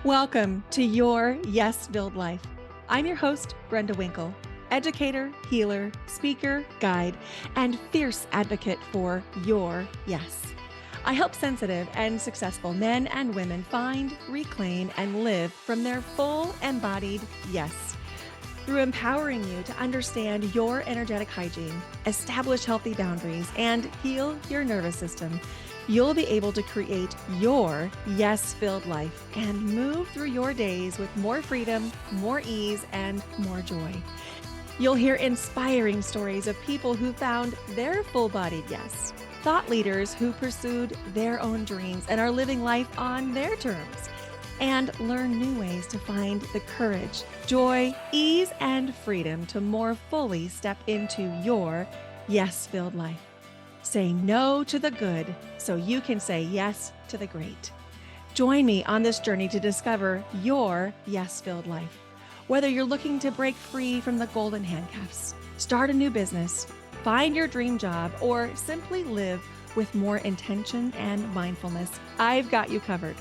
Welcome to Your Yes-Filled Life. I'm your host, Brenda Winkle, educator, healer, speaker, guide, and fierce advocate for your yes. I help sensitive and successful men and women find, reclaim, and live from their full embodied yes. Through empowering you to understand your energetic hygiene, establish healthy boundaries, and heal your nervous system, you'll be able to create your yes-filled life and move through your days with more freedom, more ease, and more joy. You'll hear inspiring stories of people who found their full-bodied yes, thought leaders who pursued their own dreams and are living life on their terms, and learn new ways to find the courage, joy, ease, and freedom to more fully step into your yes-filled life. Say no to the good so you can say yes to the great. Join me on this journey to discover your yes-filled life. Whether you're looking to break free from the golden handcuffs, start a new business, find your dream job, or simply live with more intention and mindfulness, I've got you covered.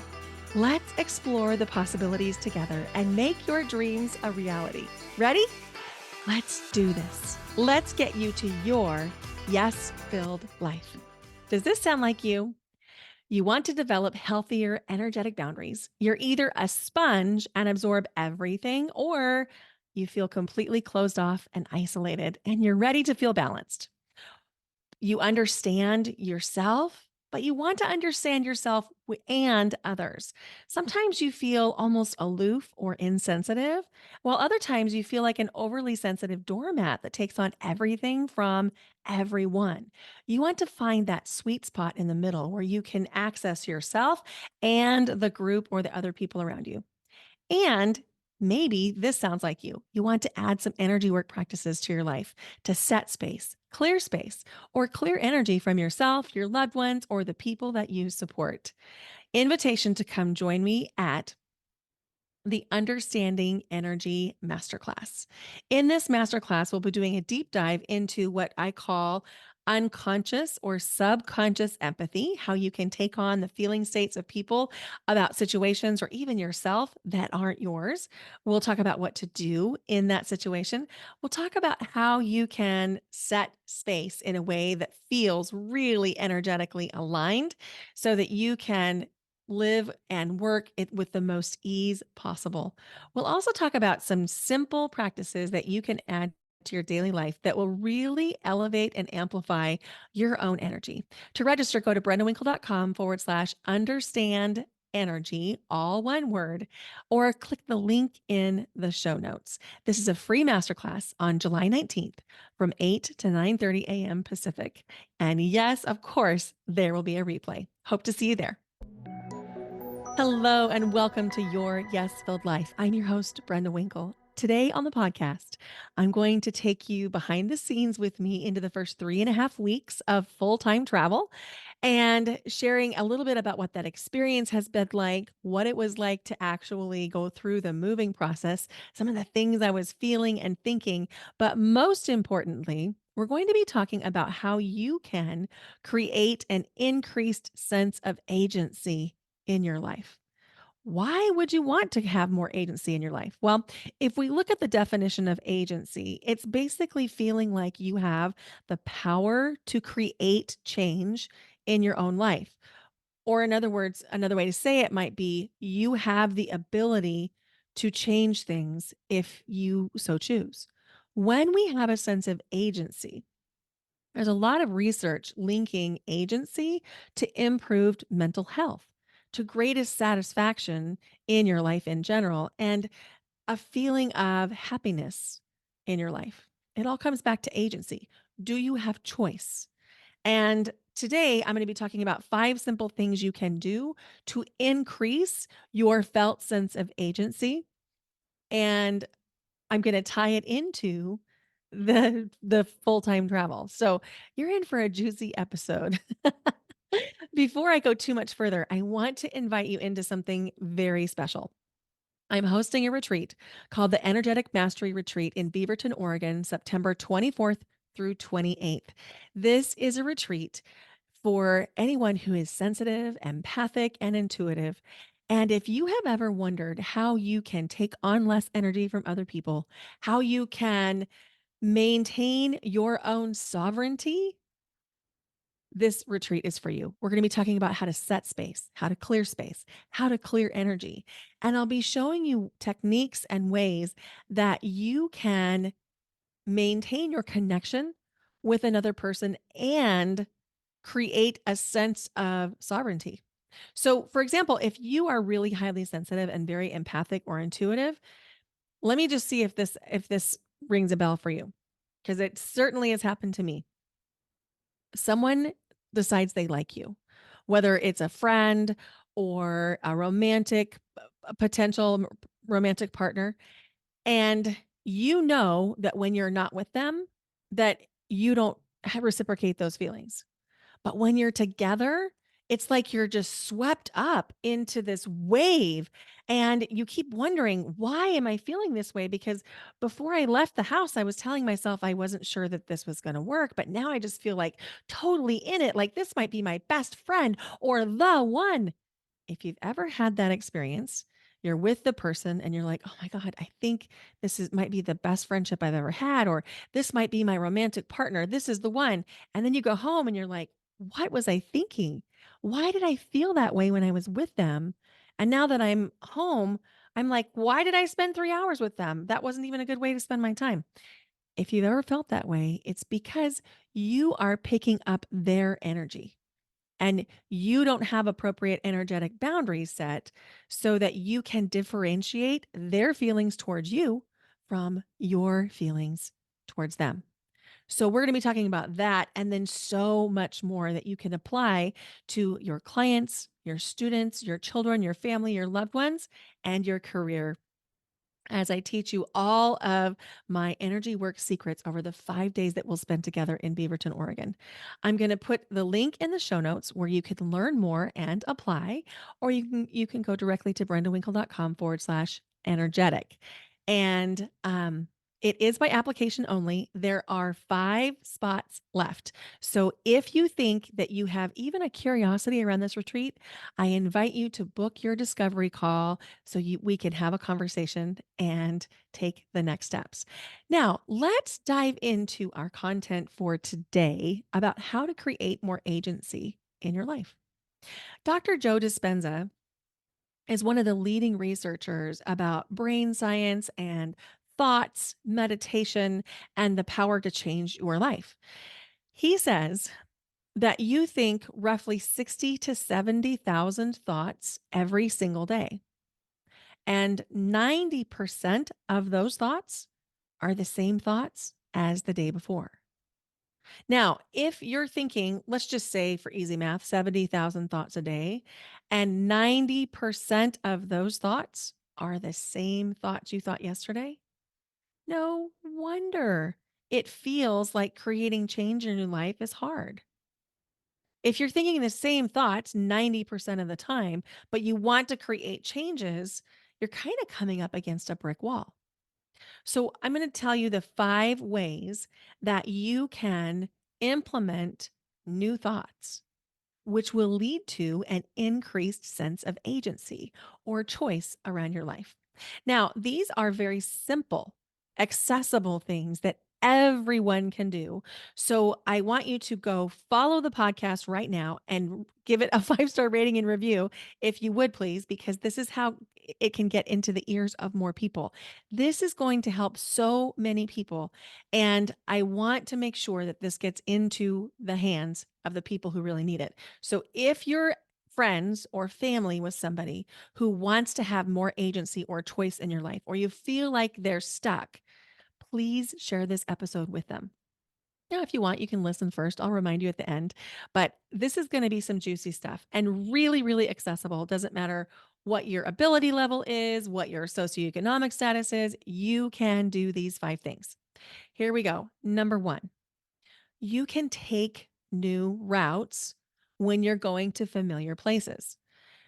Let's explore the possibilities together and make your dreams a reality. Ready? Let's do this. Let's get you to your yes-filled life. Does this sound like you? You want to develop healthier, energetic boundaries. You're either a sponge and absorb everything, or you feel completely closed off and isolated, and you're ready to feel balanced. You understand yourself, but you want to understand yourself and others. Sometimes you feel almost aloof or insensitive, while other times you feel like an overly sensitive doormat that takes on everything from everyone. You want to find that sweet spot in the middle where you can access yourself and the group or the other people around you. And maybe this sounds like you. You want to add some energy work practices to your life to set space, or clear energy from yourself, your loved ones, or the people that you support. Invitation to come join me at the Understanding Energy Masterclass. In this masterclass, we'll be doing a deep dive into what I call unconscious or subconscious empathy, how you can take on the feeling states of people about situations or even yourself that aren't yours. We'll talk about what to do in that situation. We'll talk about how you can set space in a way that feels really energetically aligned so that you can live and work it with the most ease possible. We'll also talk about some simple practices that you can add to your daily life that will really elevate and amplify your own energy. To register, go to brendawinkle.com/understand energy, all one word, or click the link in the show notes. This is a free masterclass on July 19th from 8 to 9:30 a.m. Pacific. And yes, of course, there will be a replay. Hope to see you there. Hello, and welcome to Your Yes Filled Life. I'm your host, Brenda Winkle. Today on the podcast, I'm going to take you behind the scenes with me into the first 3.5 weeks of full time travel and sharing a little bit about what that experience has been like, what it was like to actually go through the moving process, some of the things I was feeling and thinking. But most importantly, we're going to be talking about how you can create an increased sense of agency in your life. Why would you want to have more agency in your life? Well, if we look at the definition of agency, it's basically feeling like you have the power to create change in your own life. Or, in other words, another way to say it might be you have the ability to change things if you so choose. When we have a sense of agency, there's a lot of research linking agency to improved mental health, to greatest satisfaction in your life in general, and a feeling of happiness in your life. It all comes back to agency. Do you have choice? And today I'm going to be talking about 5 simple things you can do to increase your felt sense of agency. And I'm gonna tie it into the full-time travel. So you're in for a juicy episode. Before I go too much further, I want to invite you into something very special. I'm hosting a retreat called the Energetic Mastery Retreat in Beaverton, Oregon, September 24th through 28th. This is a retreat for anyone who is sensitive, empathic, and intuitive. And if you have ever wondered how you can take on less energy from other people, how you can maintain your own sovereignty, this retreat is for you. We're going to be talking about how to set space, how to clear energy. And I'll be showing you techniques and ways that you can maintain your connection with another person and create a sense of sovereignty. So, for example, if you are really highly sensitive and very empathic or intuitive, let me just see if this rings a bell for you, because it certainly has happened to me. Someone decides they like you, whether it's a friend or a romantic a potential romantic partner, and you know that when you're not with them, that you don't reciprocate those feelings. But when you're together, it's like you're just swept up into this wave and you keep wondering, why am I feeling this way? Because before I left the house, I was telling myself I wasn't sure that this was going to work. But now I just feel like totally in it. Like this might be my best friend or the one. If you've ever had that experience, you're with the person and you're like, "Oh my god, I think this is might be the best friendship I've ever had," or "This might be my romantic partner. This is the one." And then you go home and you're like, "What was I thinking? Why did I feel that way when I was with them? And now that I'm home, I'm like, why did I spend 3 hours with them? That wasn't even a good way to spend my time." If you've ever felt that way, it's because you are picking up their energy and you don't have appropriate energetic boundaries set so that you can differentiate their feelings towards you from your feelings towards them. So, we're going to be talking about that and then so much more that you can apply to your clients, your students, your children, your family, your loved ones, and your career as I teach you all of my energy work secrets over the 5 days that we'll spend together in Beaverton, Oregon. I'm going to put the link in the show notes where you can learn more and apply, or you can go directly to brendawinkle.com/energetic. And it is by application only. There are 5 spots left. So if you think that you have even a curiosity around this retreat, I invite you to book your discovery call so we can have a conversation and take the next steps. Now, let's dive into our content for today about how to create more agency in your life. Dr. Joe Dispenza is one of the leading researchers about brain science and thoughts, meditation, and the power to change your life. He says that you think roughly 60 to 70,000 thoughts every single day. And 90% of those thoughts are the same thoughts as the day before. Now, if you're thinking, let's just say for easy math, 70,000 thoughts a day, and 90% of those thoughts are the same thoughts you thought yesterday, no wonder it feels like creating change in your life is hard. If you're thinking the same thoughts 90% of the time, but you want to create changes, you're kind of coming up against a brick wall. So, I'm going to tell you the 5 ways that you can implement new thoughts, which will lead to an increased sense of agency or choice around your life. Now, these are very simple, accessible things that everyone can do. So I want you to go follow the podcast right now and give it a 5-star rating and review, if you would please, because this is how it can get into the ears of more people. This is going to help so many people. And I want to make sure that this gets into the hands of the people who really need it. So if you're friends or family with somebody who wants to have more agency or choice in your life, or you feel like they're stuck, please share this episode with them. Now, if you want, you can listen first. I'll remind you at the end. But this is going to be some juicy stuff and really, really accessible. It doesn't matter what your ability level is, what your socioeconomic status is. You can do these 5 things. Here we go. Number 1, you can take new routes when you're going to familiar places.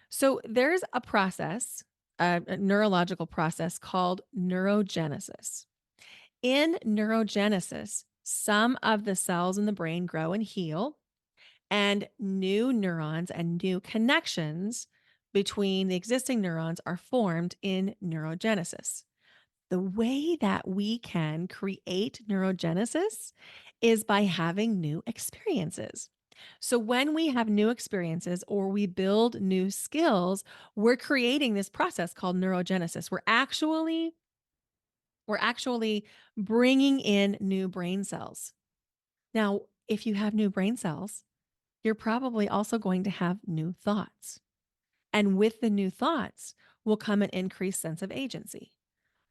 So there's a process, a neurological process called neurogenesis. In neurogenesis, some of the cells in the brain grow and heal, and new neurons and new connections between the existing neurons are formed in neurogenesis. The way that we can create neurogenesis is by having new experiences. So, when we have new experiences or we build new skills, we're creating this process called neurogenesis. We're actually bringing in new brain cells. Now, if you have new brain cells, you're probably also going to have new thoughts. And with the new thoughts will come an increased sense of agency.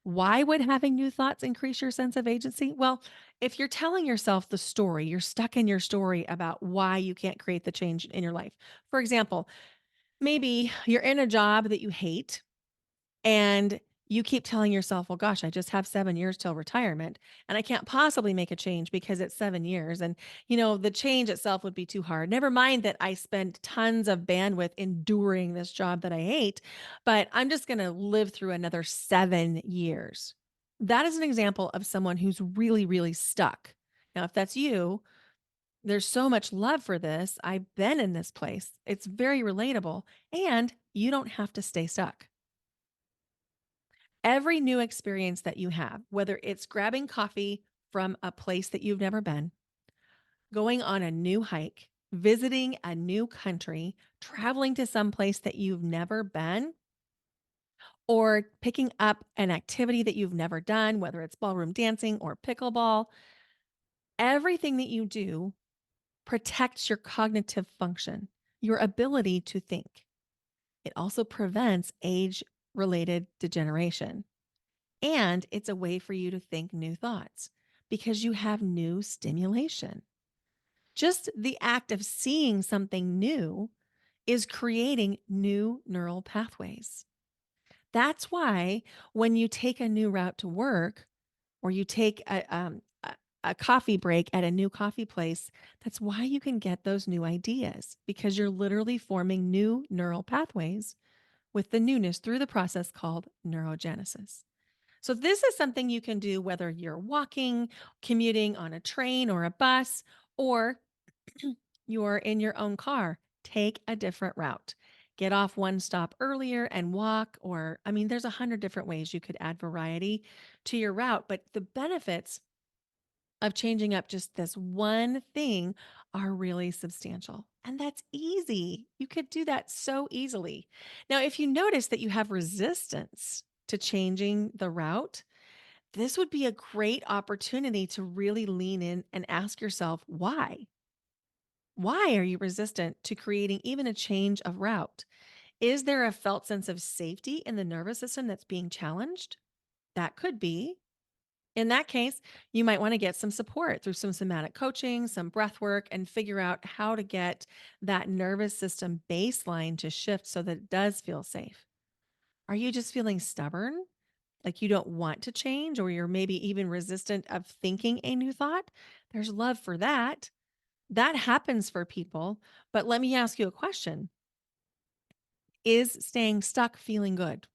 Why would having new thoughts increase your sense of agency? Well, if you're telling yourself the story, you're stuck in your story about why you can't create the change in your life. For example, maybe you're in a job that you hate and you keep telling yourself, well, gosh, I just have 7 years till retirement and I can't possibly make a change because it's 7 years. And, the change itself would be too hard. Never mind that I spend tons of bandwidth enduring this job that I hate, but I'm just going to live through another 7 years. That is an example of someone who's really, really stuck. Now, if that's you, there's so much love for this. I've been in this place. It's very relatable, and you don't have to stay stuck. Every new experience that you have, whether it's grabbing coffee from a place that you've never been, going on a new hike, visiting a new country, traveling to some place that you've never been, or picking up an activity that you've never done, whether it's ballroom dancing or pickleball, everything that you do protects your cognitive function, your ability to think. It also prevents age related degeneration. And it's a way for you to think new thoughts because you have new stimulation. Just the act of seeing something new is creating new neural pathways. That's why when you take a new route to work or you take a coffee break at a new coffee place, that's why you can get those new ideas because you're literally forming new neural pathways with the newness through the process called neurogenesis. So, this is something you can do whether you're walking, commuting on a train or a bus, or you're in your own car. Take a different route. Get off one stop earlier and walk, or I mean, there's 100 different ways you could add variety to your route, but the benefits of changing up just this one thing are really substantial. And that's easy. You could do that so easily. Now, if you notice that you have resistance to changing the route, this would be a great opportunity to really lean in and ask yourself why. Why are you resistant to creating even a change of route? Is there a felt sense of safety in the nervous system that's being challenged? That could be. In that case, you might want to get some support through some somatic coaching, some breath work, and figure out how to get that nervous system baseline to shift so that it does feel safe. Are you just feeling stubborn? Like you don't want to change, or you're maybe even resistant of thinking a new thought? There's love for that. That happens for people. But let me ask you a question. Is staying stuck feeling good?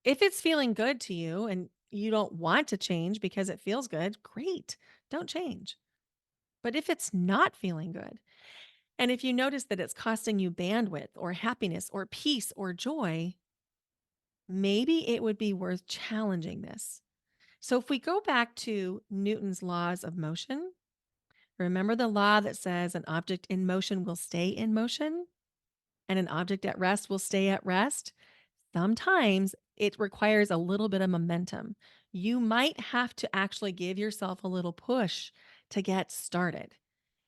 If it's feeling good to you and you don't want to change because it feels good, great. Don't change. But if it's not feeling good, and if you notice that it's costing you bandwidth or happiness or peace or joy, maybe it would be worth challenging this. So if we go back to Newton's laws of motion, remember the law that says an object in motion will stay in motion and an object at rest will stay at rest? Sometimes it requires a little bit of momentum. You might have to actually give yourself a little push to get started.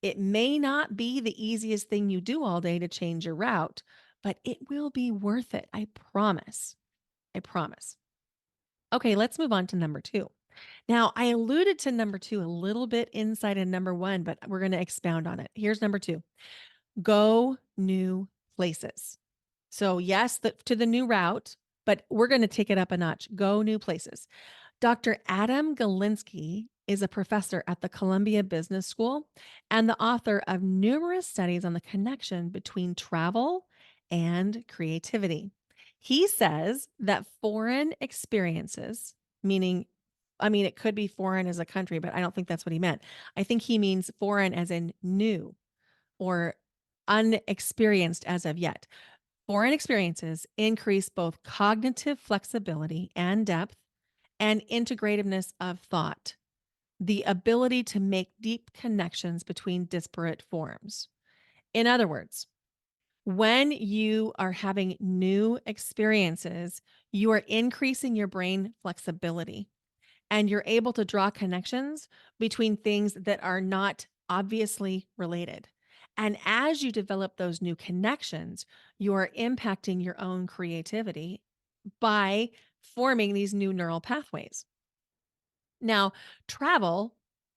It may not be the easiest thing you do all day to change your route, but it will be worth it. I promise. I promise. Okay, let's move on to number two. Now, I alluded to number two a little bit inside of number one, but we're going to expound on it. Here's number two: go new places. So, yes, to the new route, but we're going to take it up a notch. Go new places. Dr. Adam Galinsky is a professor at the Columbia Business School and the author of numerous studies on the connection between travel and creativity. He says that foreign experiences, meaning, I mean, it could be foreign as a country, but I don't think that's what he meant. I think he means foreign as in new or unexperienced as of yet. Foreign experiences increase both cognitive flexibility and depth and integrativeness of thought, the ability to make deep connections between disparate forms. In other words, when you are having new experiences, you are increasing your brain flexibility and you're able to draw connections between things that are not obviously related. And as you develop those new connections, you are impacting your own creativity by forming these new neural pathways. Now, travel,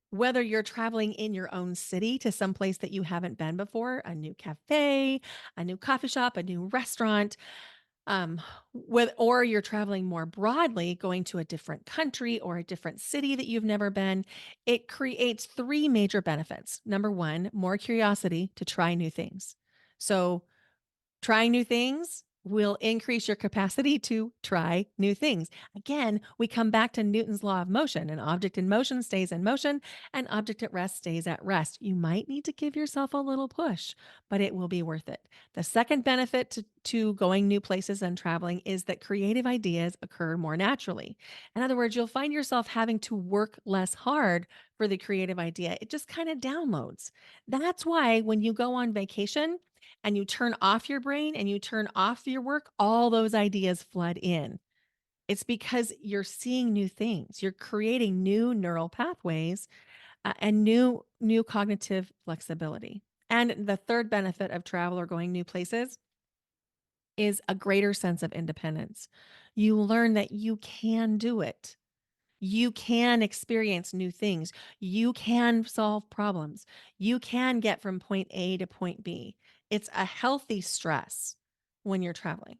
whether you're traveling in your own city to some place that you haven't been before, a new cafe, a new coffee shop, a new restaurant, um, or you're traveling more broadly, going to a different country or a different city that you've never been, it creates three major benefits. Number one, more curiosity to try new things. So, trying new things will increase your capacity to try new things. Again, we come back to Newton's law of motion. An object in motion stays in motion, an object at rest stays at rest. You might need to give yourself a little push, but it will be worth it. The second benefit to going new places and traveling is that creative ideas occur more naturally. In other words, you'll find yourself having to work less hard for the creative idea. It just kind of downloads. That's why when you go on vacation, and you turn off your brain and you turn off your work, all those ideas flood in. It's because you're seeing new things. You're creating new neural pathways and new cognitive flexibility. And the third benefit of travel or going new places is a greater sense of independence. You learn that you can do it. You can experience new things. You can solve problems. You can get from point A to point B. It's a healthy stress when you're traveling.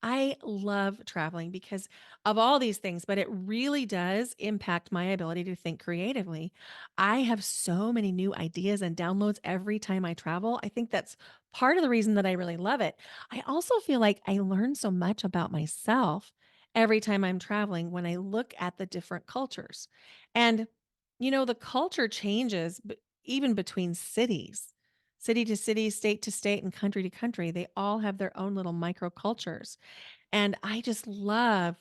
I love traveling because of all these things, but it really does impact my ability to think creatively. I have so many new ideas and downloads every time I travel. I think that's part of the reason that I really love it. I also feel like I learn so much about myself every time I'm traveling when I look at the different cultures. And, the culture changes even between cities. City to city, state to state, and country to country, they all have their own little micro cultures. And I just love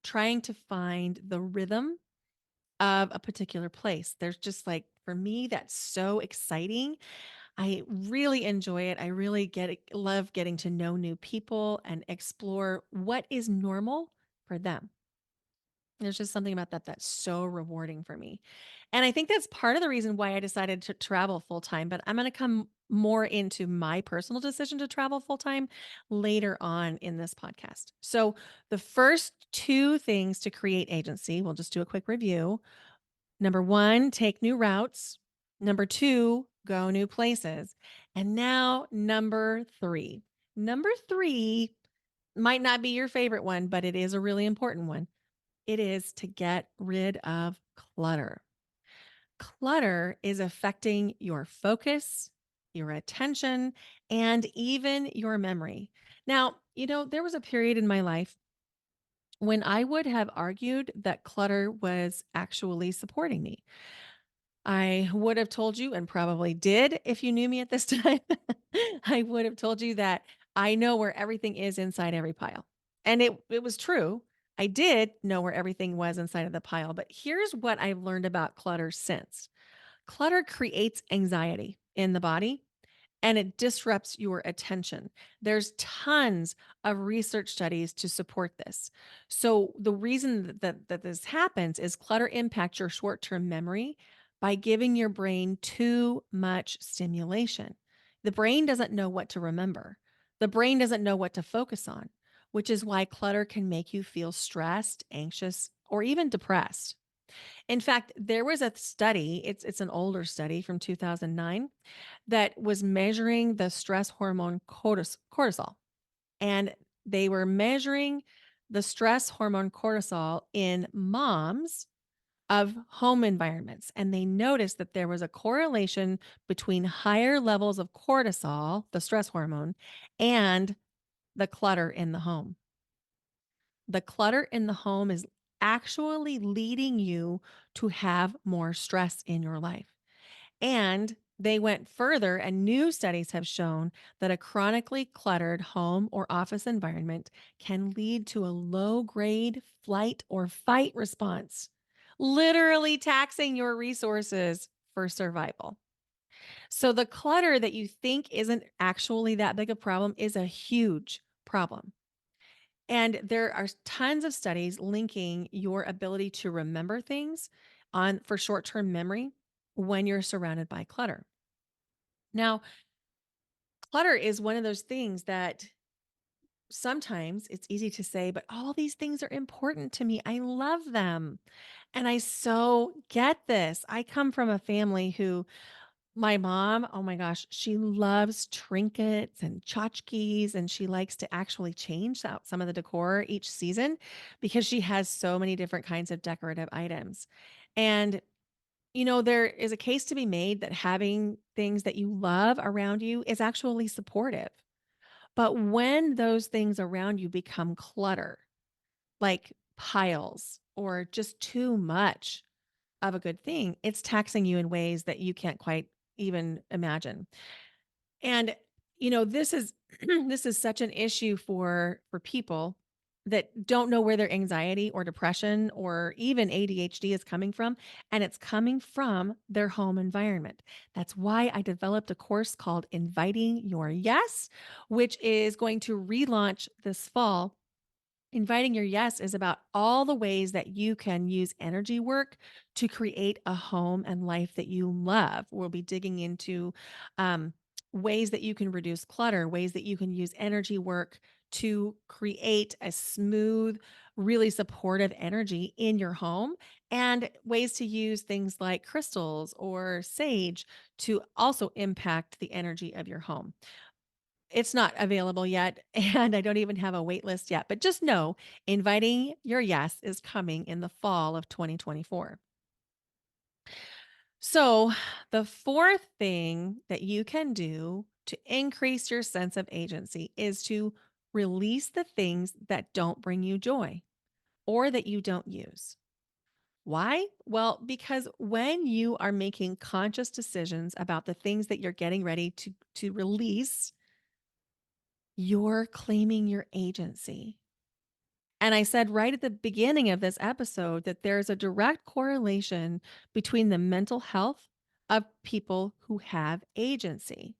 trying to find the rhythm of a particular place. There's just like, for me, that's so exciting. I really enjoy it. I really love getting to know new people and explore what is normal for them. There's just something about that that's so rewarding for me. And I think that's part of the reason why I decided to travel full time, but I'm going to come more into my personal decision to travel full time later on in this podcast. So, the first two things to create agency, we'll just do a quick review. Number one, take new routes. Number two, go new places. And now, number three. Number three might not be your favorite one, but it is a really important one. It is to get rid of clutter. Clutter is affecting your focus, your attention, and even your memory. Now, there was a period in my life when I would have argued that clutter was actually supporting me. I would have told you, and probably did if you knew me at this time, I would have told you that I know where everything is inside every pile. And it was true. I did know where everything was inside of the pile. But here's what I've learned about clutter since. Clutter creates anxiety in the body and it disrupts your attention. There's tons of research studies to support this. So the reason that this happens is clutter impacts your short-term memory by giving your brain too much stimulation. The brain doesn't know what to remember. The brain doesn't know what to focus on, which is why clutter can make you feel stressed, anxious, or even depressed. In fact, there was a study, it's an older study from 2009 that was measuring the stress hormone cortisol. And they were measuring the stress hormone cortisol in moms of home environments. And they noticed that there was a correlation between higher levels of cortisol, the stress hormone, and the clutter in the home. The clutter in the home is actually leading you to have more stress in your life. And They went further, and new studies have shown that a chronically cluttered home or office environment can lead to a low grade flight or fight response, literally taxing your resources for survival. So, the clutter that you think isn't actually that big a problem is a huge problem. And there are tons of studies linking your ability to remember things on for short-term memory when you're surrounded by clutter. Now, clutter is one of those things that sometimes it's easy to say, but all these things are important to me. I love them. And I so get this. I come from a family who my mom, oh my gosh, she loves trinkets and tchotchkes, and she likes to actually change out some of the decor each season because she has so many different kinds of decorative items. And, there is a case to be made that having things that you love around you is actually supportive. But when those things around you become clutter, like piles or just too much of a good thing, it's taxing you in ways that you can't quite even imagine. And this is this is such an issue for people that don't know where their anxiety or depression or even ADHD is coming from, and it's coming from their home environment. That's why I developed a course called Inviting Your Yes, which is going to relaunch this fall. Inviting your yes is about all the ways that you can use energy work to create a home and life that you love. We'll be digging into ways that you can reduce clutter, ways that you can use energy work to create a smooth, really supportive energy in your home, and ways to use things like crystals or sage to also impact the energy of your home. It's not available yet, and I don't even have a wait list yet, but just know inviting your yes is coming in the fall of 2024. So, the fourth thing that you can do to increase your sense of agency is to release the things that don't bring you joy or that you don't use. Why? Well, because when you are making conscious decisions about the things that you're getting ready to release, you're claiming your agency. And I said right at the beginning of this episode that there's a direct correlation between the mental health of people who have agency.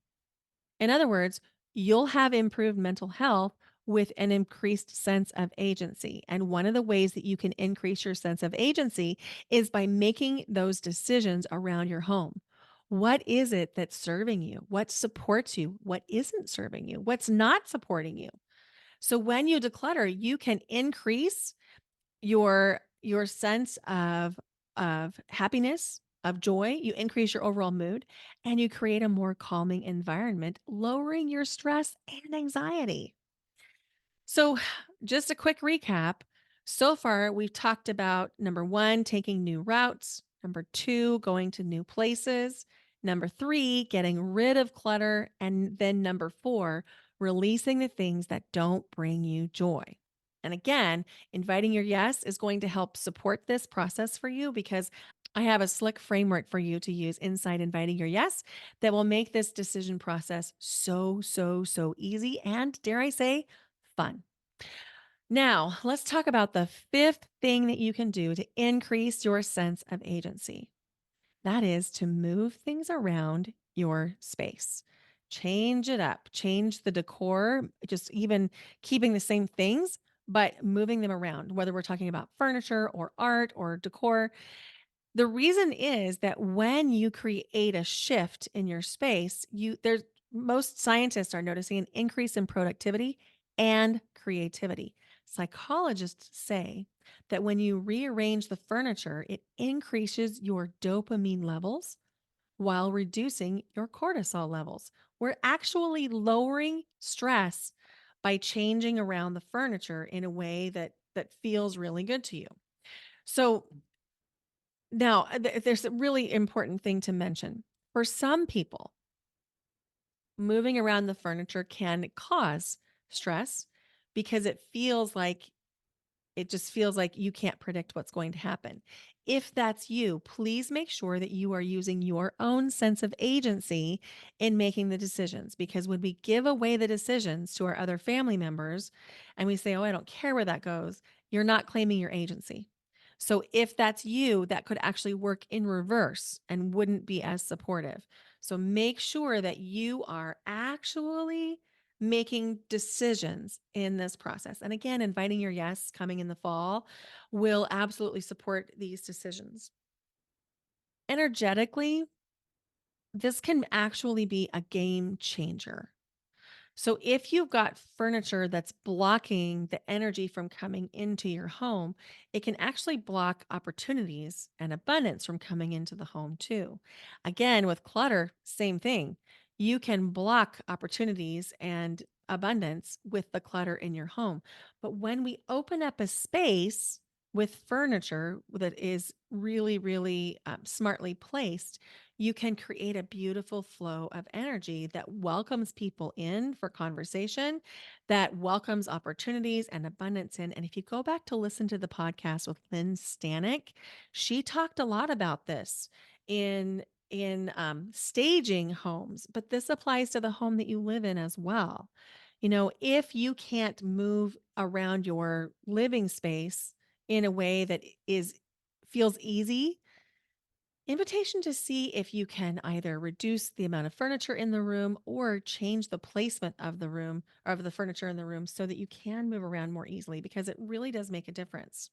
In other words, you'll have improved mental health with an increased sense of agency. And one of the ways that you can increase your sense of agency is by making those decisions around your home. What is it that's serving you? What supports you? What isn't serving you? What's not supporting you? So when you declutter, you can increase your sense of happiness, of joy, you increase your overall mood, and you create a more calming environment, lowering your stress and anxiety. So, just a quick recap. So far, we've talked about number one, taking new routes. Number two, going to new places. Number three, getting rid of clutter. And then number four, releasing the things that don't bring you joy. And again, inviting your yes is going to help support this process for you because I have a slick framework for you to use inside inviting your yes that will make this decision process so, so, so easy and, dare I say, fun. Now, let's talk about the fifth thing that you can do to increase your sense of agency. That is to move things around your space. Change it up, change the decor, just even keeping the same things, but moving them around, whether we're talking about furniture or art or decor. The reason is that when you create a shift in your space, there's most scientists are noticing an increase in productivity and creativity. Psychologists say that when you rearrange the furniture, it increases your dopamine levels while reducing your cortisol levels. We're actually lowering stress by changing around the furniture in a way that feels really good to you. So now, there's a really important thing to mention. For some people, moving around the furniture can cause stress because it feels like It just feels like you can't predict what's going to happen. If that's you, please make sure that you are using your own sense of agency in making the decisions. Because when we give away the decisions to our other family members and we say, oh, I don't care where that goes, you're not claiming your agency. So if that's you, that could actually work in reverse and wouldn't be as supportive. So make sure that you are actually making decisions in this process. And again, inviting your yes coming in the fall will absolutely support these decisions. Energetically, this can actually be a game changer. So if you've got furniture that's blocking the energy from coming into your home, it can actually block opportunities and abundance from coming into the home too. Again, with clutter, same thing. You can block opportunities and abundance with the clutter in your home. But when we open up a space with furniture that is really, really smartly placed, you can create a beautiful flow of energy that welcomes people in for conversation, that welcomes opportunities and abundance in. And if you go back to listen to the podcast with Lynn Stanek, she talked a lot about this in staging homes, but this applies to the home that you live in as well. If you can't move around your living space in a way that is feels easy, invitation to see if you can either reduce the amount of furniture in the room or change the placement of the room or of the furniture in the room so that you can move around more easily because it really does make a difference.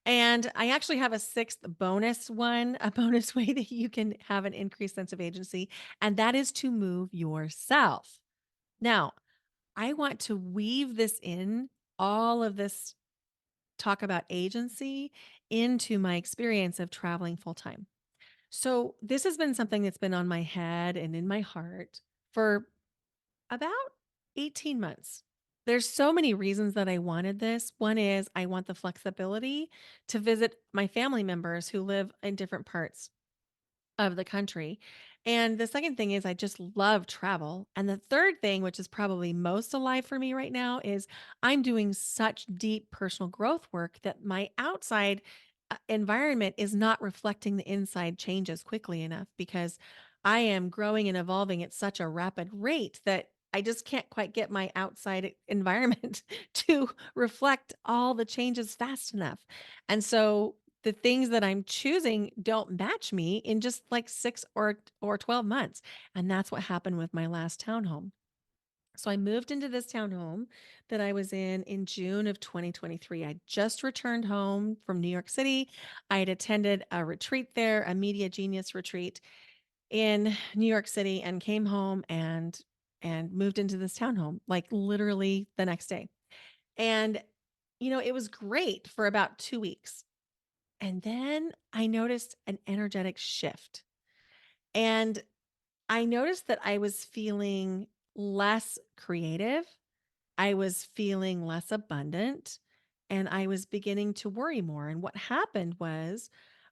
And I actually have a sixth bonus one, a bonus way that you can have an increased sense of agency, and that is to move yourself. Now, I want to weave this in, all of this talk about agency, into my experience of traveling full time. So, this has been something that's been on my head and in my heart for about 18 months. There's so many reasons that I wanted this. One is I want the flexibility to visit my family members who live in different parts of the country. And the second thing is I just love travel. And the third thing, which is probably most alive for me right now, is I'm doing such deep personal growth work that my outside environment is not reflecting the inside changes quickly enough because I am growing and evolving at such a rapid rate that I just can't quite get my outside environment to reflect all the changes fast enough. And so the things that I'm choosing don't match me in just like 6 or 12 months. And that's what happened with my last townhome. So I moved into this townhome that I was in June of 2023. I just returned home from New York City. I had attended a retreat there, a media genius retreat in New York City, and came home and moved into this townhome like literally the next day. And it was great for about 2 weeks. And then I noticed an energetic shift. And I noticed that I was feeling less creative. I was feeling less abundant and I was beginning to worry more. And what happened was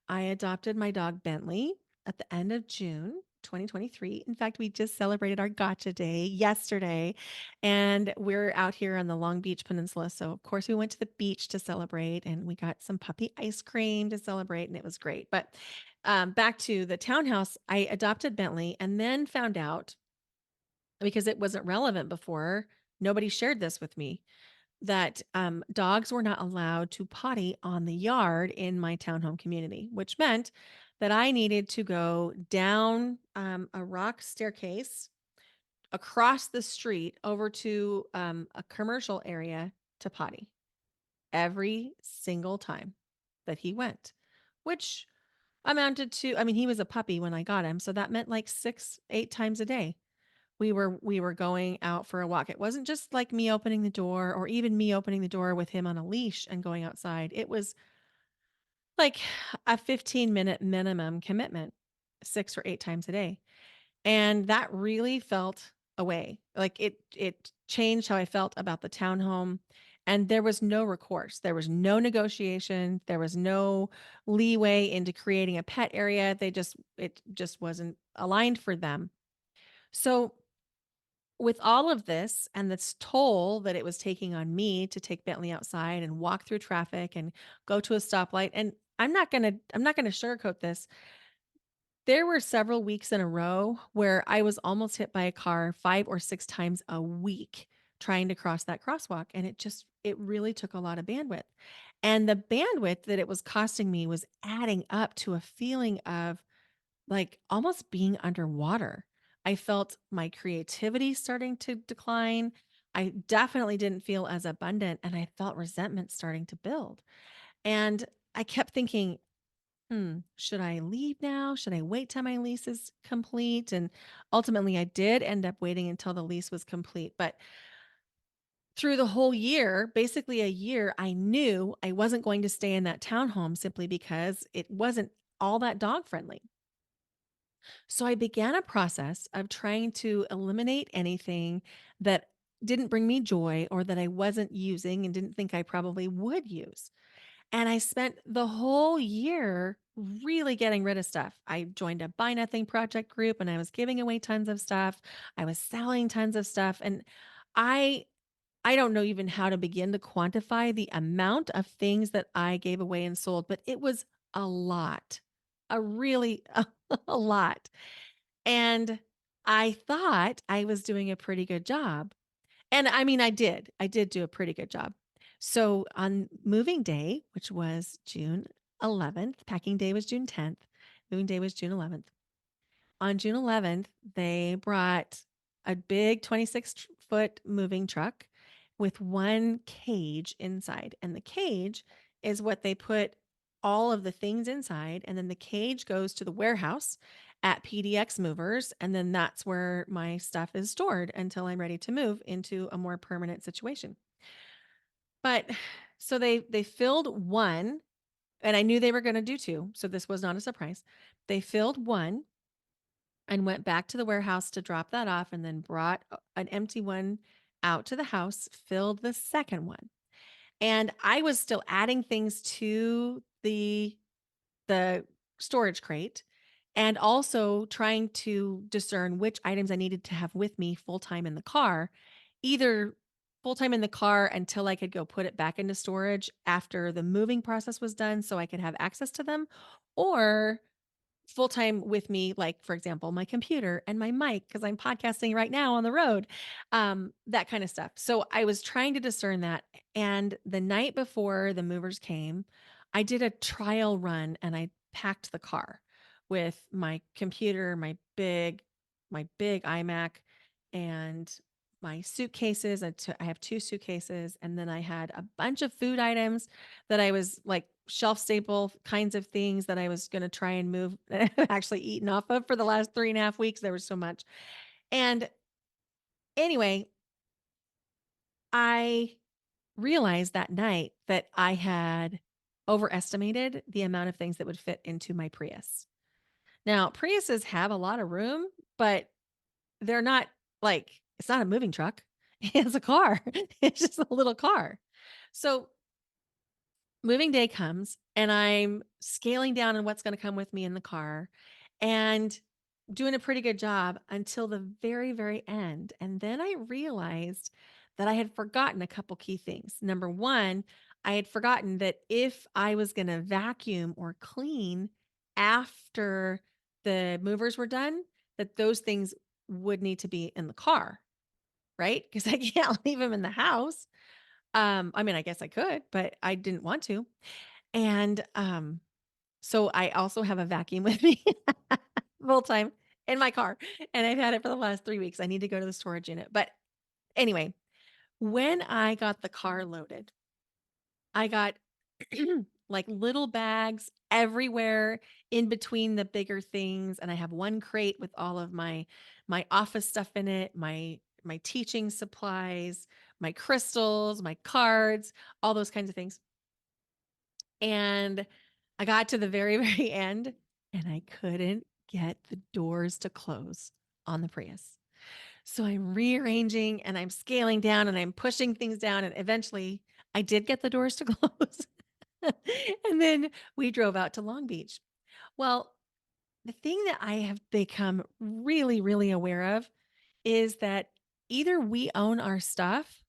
I adopted my dog Bentley at the end of June 2023. In fact, we just celebrated our gotcha day yesterday and we're out here on the Long Beach Peninsula. So, of course, we went to the beach to celebrate and we got some puppy ice cream to celebrate and it was great. But back to the townhouse, I adopted Bentley and then found out because it wasn't relevant before. Nobody shared this with me that dogs were not allowed to potty on the yard in my townhome community, which meant that I needed to go down a rock staircase across the street over to a commercial area to potty every single time that he went, which amounted to, I mean, he was a puppy when I got him. So that meant like 8 times a day we were going out for a walk. It wasn't just like me opening the door or even me opening the door with him on a leash and going outside. It was like a 15-minute minimum commitment, 6 or 8 times a day. And that really felt away. Like it changed how I felt about the townhome. And there was no recourse. There was no negotiation. There was no leeway into creating a pet area. It just wasn't aligned for them. So with all of this and this toll that it was taking on me to take Bentley outside and walk through traffic and go to a stoplight, and I'm not gonna sugarcoat this. There were several weeks in a row where I was almost hit by a car 5 or 6 times a week trying to cross that crosswalk, and it really took a lot of bandwidth. And the bandwidth that it was costing me was adding up to a feeling of, like, almost being underwater. I felt my creativity starting to decline. I definitely didn't feel as abundant, and I felt resentment starting to build. And I kept thinking, should I leave now? Should I wait till my lease is complete? And ultimately, I did end up waiting until the lease was complete. But through the whole year, basically a year, I knew I wasn't going to stay in that townhome simply because it wasn't all that dog friendly. So I began a process of trying to eliminate anything that didn't bring me joy or that I wasn't using and didn't think I probably would use. And I spent the whole year really getting rid of stuff. I joined a buy nothing project group and I was giving away tons of stuff. I was selling tons of stuff and I I don't know even how to begin to quantify the amount of things that I gave away and sold, but it was a lot. A really a lot. And I thought I was doing a pretty good job. And I mean, I did. I did do a pretty good job. So on moving day, which was June 11th, packing day was June 10th, moving day was June 11th. On June 11th, they brought a big 26-foot moving truck with one cage inside. And the cage is what they put all of the things inside. And then the cage goes to the warehouse at PDX Movers. And then that's where my stuff is stored until I'm ready to move into a more permanent situation. But so they filled one, and I knew they were going to do two. So this was not a surprise. They filled one and went back to the warehouse to drop that off and then brought an empty one out to the house, filled the second one. And I was still adding things to the storage crate and also trying to discern which items I needed to have with me full time in the car, either full time in the car until I could go put it back into storage after the moving process was done so I could have access to them, or full time with me, like, for example, my computer and my mic, because I'm podcasting right now on the road, that kind of stuff. So I was trying to discern that. And the night before the movers came, I did a trial run and I packed the car with my computer, my big iMac, and my suitcases. I have two suitcases, and then I had a bunch of food items that I was like shelf staple kinds of things that I was going to try and move that I've actually eaten off of for the last 3.5 weeks. There was so much. And anyway, I realized that night that I had overestimated the amount of things that would fit into my Prius. Now, Priuses have a lot of room, but they're not like, it's not a moving truck. It's a car. It's just a little car. So moving day comes and I'm scaling down on what's going to come with me in the car and doing a pretty good job until the very, very end. And then I realized that I had forgotten a couple key things. Number one, I had forgotten that if I was going to vacuum or clean after the movers were done, that those things would need to be in the car, right? Because I can't leave them in the house. I mean, I guess I could, but I didn't want to. And, so I also have a vacuum with me full time in my car, and I've had it for the last 3 weeks. I need to go to the storage unit. But anyway, when I got the car loaded, I got like little bags everywhere in between the bigger things, and I have one crate with all of my office stuff in it, my teaching supplies, my crystals, my cards, all those kinds of things. And I got to the very, very end and I couldn't get the doors to close on the Prius. So I'm rearranging and I'm scaling down and I'm pushing things down. And eventually I did get the doors to close. And then we drove out to Long Beach. Well, the thing that I have become really, really aware of is that either we own our stuff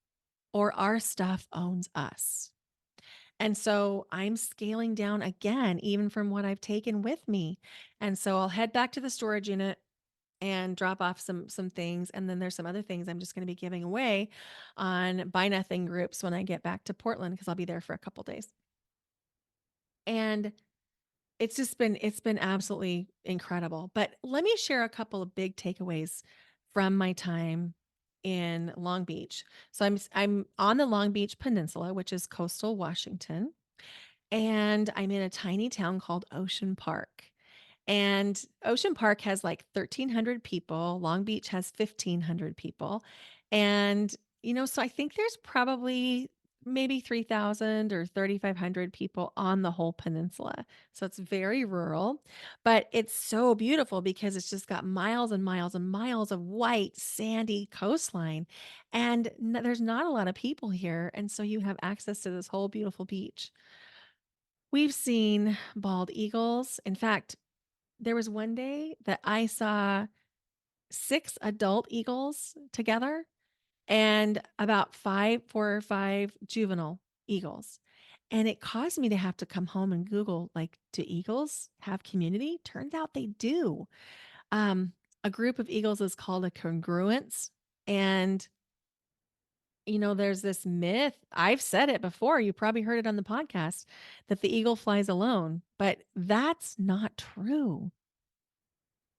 or our stuff owns us. And so I'm scaling down again, even from what I've taken with me. And so I'll head back to the storage unit and drop off some things, and then there's some other things I'm just going to be giving away on buy nothing groups when I get back to Portland because I'll be there for a couple days. And it's been absolutely incredible. But let me share a couple of big takeaways from my time in Long Beach. So I'm on the Long Beach Peninsula, which is coastal Washington, and I'm in a tiny town called Ocean Park. And Ocean Park has like 1,300 people. Long Beach has 1,500 people. And, so I think there's probably maybe 3,000 or 3,500 people on the whole peninsula. So it's very rural, but it's so beautiful because it's just got miles and miles and miles of white, sandy coastline. And there's not a lot of people here. And so you have access to this whole beautiful beach. We've seen bald eagles. In fact, there was one day that I saw 6 adult eagles together and about 4 or 5 juvenile eagles. And it caused me to have to come home and Google, like, do eagles have community? Turns out they do. Um, a group of eagles is called a congruence. And, there's this myth. I've said it before. You probably heard it on the podcast that the eagle flies alone, but that's not true.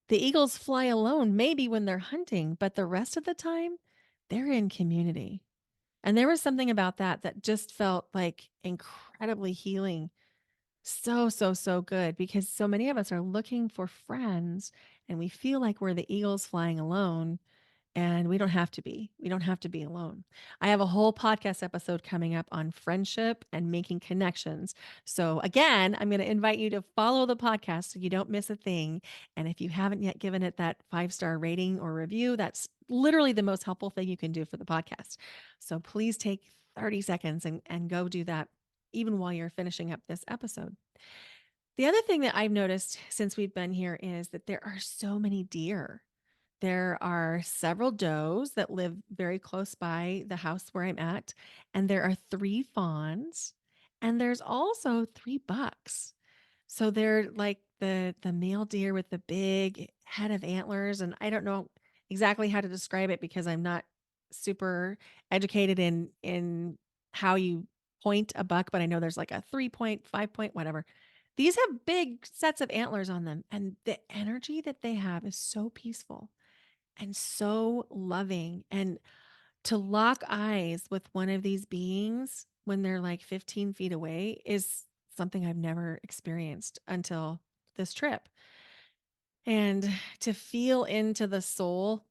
The eagles fly alone, maybe when they're hunting, but the rest of the time, they're in community. And there was something about that that just felt like incredibly healing. So, so, so good because so many of us are looking for friends and we feel like we're the eagles flying alone. And we don't have to be. We don't have to be alone. I have a whole podcast episode coming up on friendship and making connections. So, again, I'm going to invite you to follow the podcast so you don't miss a thing. And if you haven't yet given it that 5-star rating or review, that's literally the most helpful thing you can do for the podcast. So, please take 30 seconds and go do that, even while you're finishing up this episode. The other thing that I've noticed since we've been here is that there are so many deer. There are several does that live very close by the house where I'm at, and there are 3 fawns, and there's also 3 bucks. So they're like the male deer with the big head of antlers, and I don't know exactly how to describe it because I'm not super educated in how you point a buck, but I know there's like a 3-point, 5-point, whatever. These have big sets of antlers on them, and the energy that they have is so peaceful and so loving. And to lock eyes with one of these beings when they're like 15 feet away is something I've never experienced until this trip. And to feel into the soul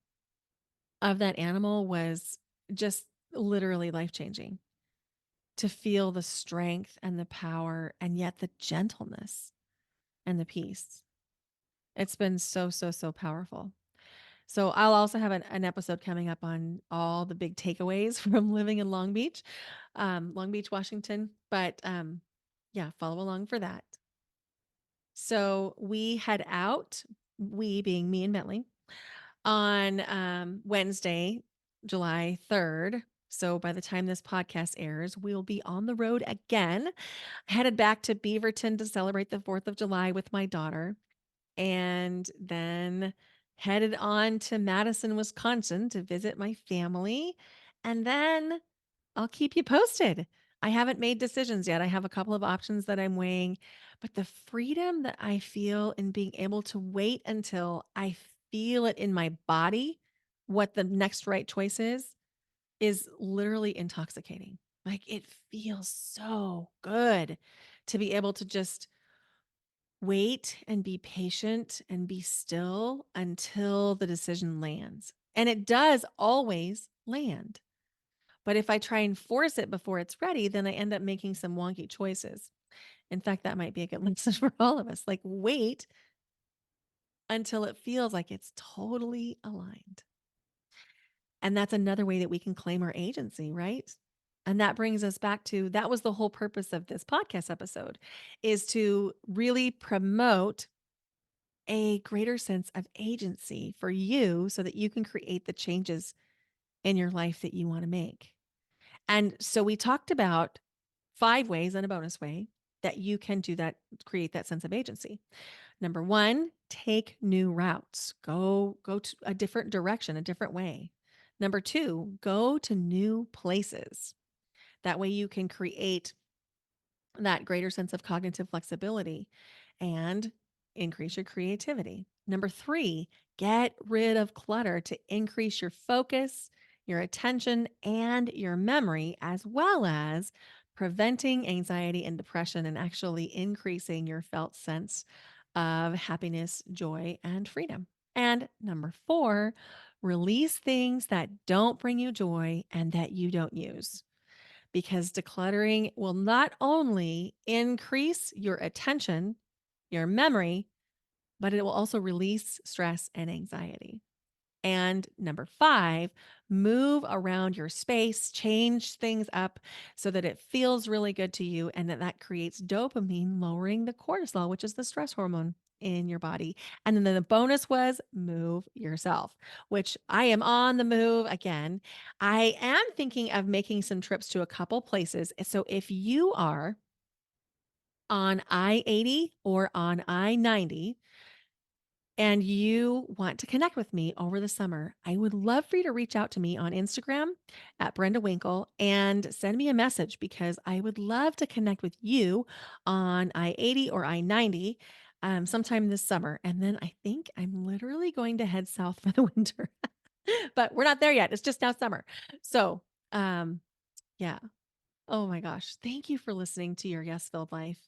of that animal was just literally life changing. To feel the strength and the power and yet the gentleness and the peace. It's been so, so, so powerful. So I'll also have an episode coming up on all the big takeaways from living in Long Beach, Washington. But yeah, follow along for that. So we head out, we being me and Bentley, on Wednesday, July 3rd. So by the time this podcast airs, we'll be on the road again, headed back to Beaverton to celebrate the 4th of July with my daughter, and then headed on to Madison, Wisconsin to visit my family. And then I'll keep you posted. I haven't made decisions yet. I have a couple of options that I'm weighing, but the freedom that I feel in being able to wait until I feel it in my body, what the next right choice is literally intoxicating. Like it feels so good to be able to just wait and be patient and be still until the decision lands. And it does always land. But if I try and force it before it's ready, then I end up making some wonky choices. In fact, that might be a good lesson for all of us. Like, wait until it feels like it's totally aligned. And that's another way that we can claim our agency, right? And that brings us back to that was the whole purpose of this podcast episode is to really promote a greater sense of agency for you so that you can create the changes in your life that you want to make. And so we talked about 5 ways and a bonus way that you can do that, create that sense of agency. Number 1, take new routes. Go to a different direction, a different way. Number 2, go to new places. That way you can create that greater sense of cognitive flexibility and increase your creativity. Number 3, get rid of clutter to increase your focus, your attention, and your memory, as well as preventing anxiety and depression and actually increasing your felt sense of happiness, joy, and freedom. And number 4, release things that don't bring you joy and that you don't use, because decluttering will not only increase your attention, your memory, but it will also release stress and anxiety. And number 5, move around your space, change things up so that it feels really good to you and that creates dopamine, lowering the cortisol, which is the stress hormone in your body. And then the bonus was move yourself, which I am on the move again. I am thinking of making some trips to a couple places. So if you are on I-80 or on I-90, and you want to connect with me over the summer, I would love for you to reach out to me on Instagram at Brenda Winkle and send me a message, because I would love to connect with you on I-80 or I-90 sometime this summer. And then I think I'm literally going to head south for the winter, but we're not there yet. It's just now summer. So, yeah. Oh my gosh. Thank you for listening to Your Yes Filled Life.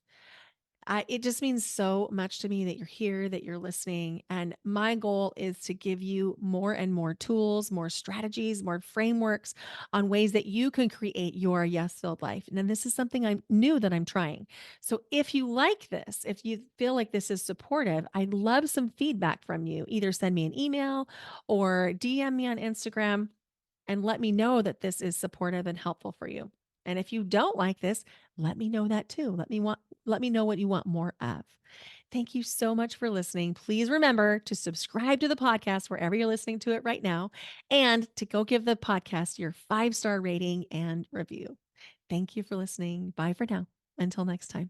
It just means so much to me that you're here, that you're listening. And my goal is to give you more and more tools, more strategies, more frameworks on ways that you can create your yes filled life. And then this is something I'm new that I'm trying. So if you like this, if you feel like this is supportive, I'd love some feedback from you. Either send me an email or DM me on Instagram and let me know that this is supportive and helpful for you. And if you don't like this, let me know that too. Let me know what you want more of. Thank you so much for listening. Please remember to subscribe to the podcast wherever you're listening to it right now, and to go give the podcast your 5-star rating and review. Thank you for listening. Bye for now. Until next time.